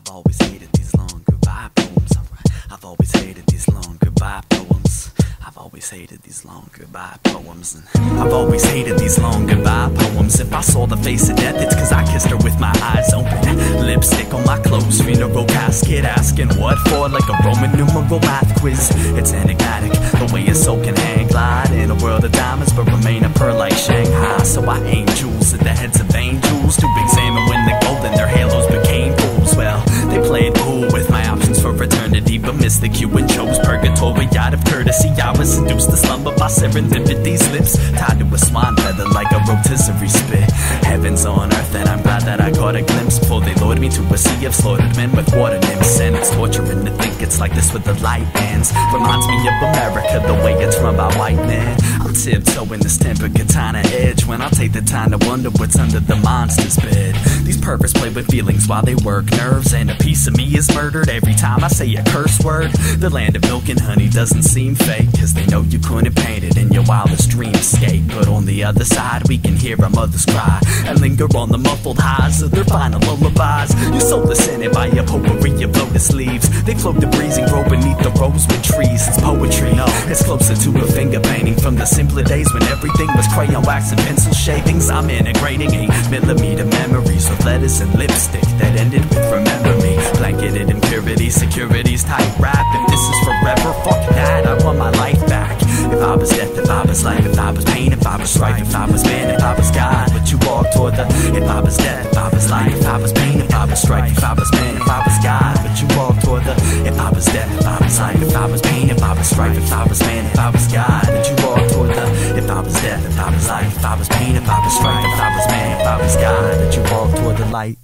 I've always hated these long goodbye poems. I've always hated these long goodbye poems. I've always hated these long goodbye poems. And I've always hated these long goodbye poems. If I saw the face of death, it's cause I kissed her with my eyes open. Lipstick on my clothes, funeral casket, asking what for, like a Roman numeral math quiz. It's enigmatic, the way a soul can hang glide in a world of diamonds, but remain a pearl like Shanghai. So I aim jewels at the heads of angels to examine when the gold in their halos became fools. Well, they played cool with my options for eternity, but missed the cue and chose purgatory out of courtesy. I was seduced to slumber by serendipity's lips, tied to a swan feather like a rotisserie spit. Heaven's on earth, and I'm glad that I caught a glimpse before they lured me to a sea of slaughtered men with water nymphs. And it's torturing to think it's like this with the light hands. Reminds me of America, the way it's run by white men. I'm tiptoeing this tempered katana edge when I take the time to wonder what's under the monster's bed. These perverts play with feelings while they work nerves, and a piece of me is murdered every time I say a curse word. The land of milk and honey doesn't seem fake, cause they know you couldn't paint it in your wildest dreamscape. But on the other side, we can hear our mothers cry and linger on the muffled highs of their final lullabies. Your soul is scented by a potpourri of lotus leaves. They float the breezing grow beneath the rosewood trees. It's poetry, no, it's closer to a finger painting from the simpler days when everything was crayon wax and pencil shavings. I'm integrating 8mm memories of letters and lipstick that ended with remember me. Blanketed in purity, security's tight wrap. If this is forever, fuck that, I want my life back. If I was death, if I was life, if I was pain, if I was strife, if I was man, if I was God, would you walk toward the? If I was death, if I was life, if I was pain, if I was strife, if I was man, if I was God, would you walk toward the? If I was death, if I was life, if I was pain, if I was strife, if I was man, if I was God, would you walk toward the? If I was death, if I was life, if I was pain, if I was strife, if I was man, if I was God, would you walk toward the light?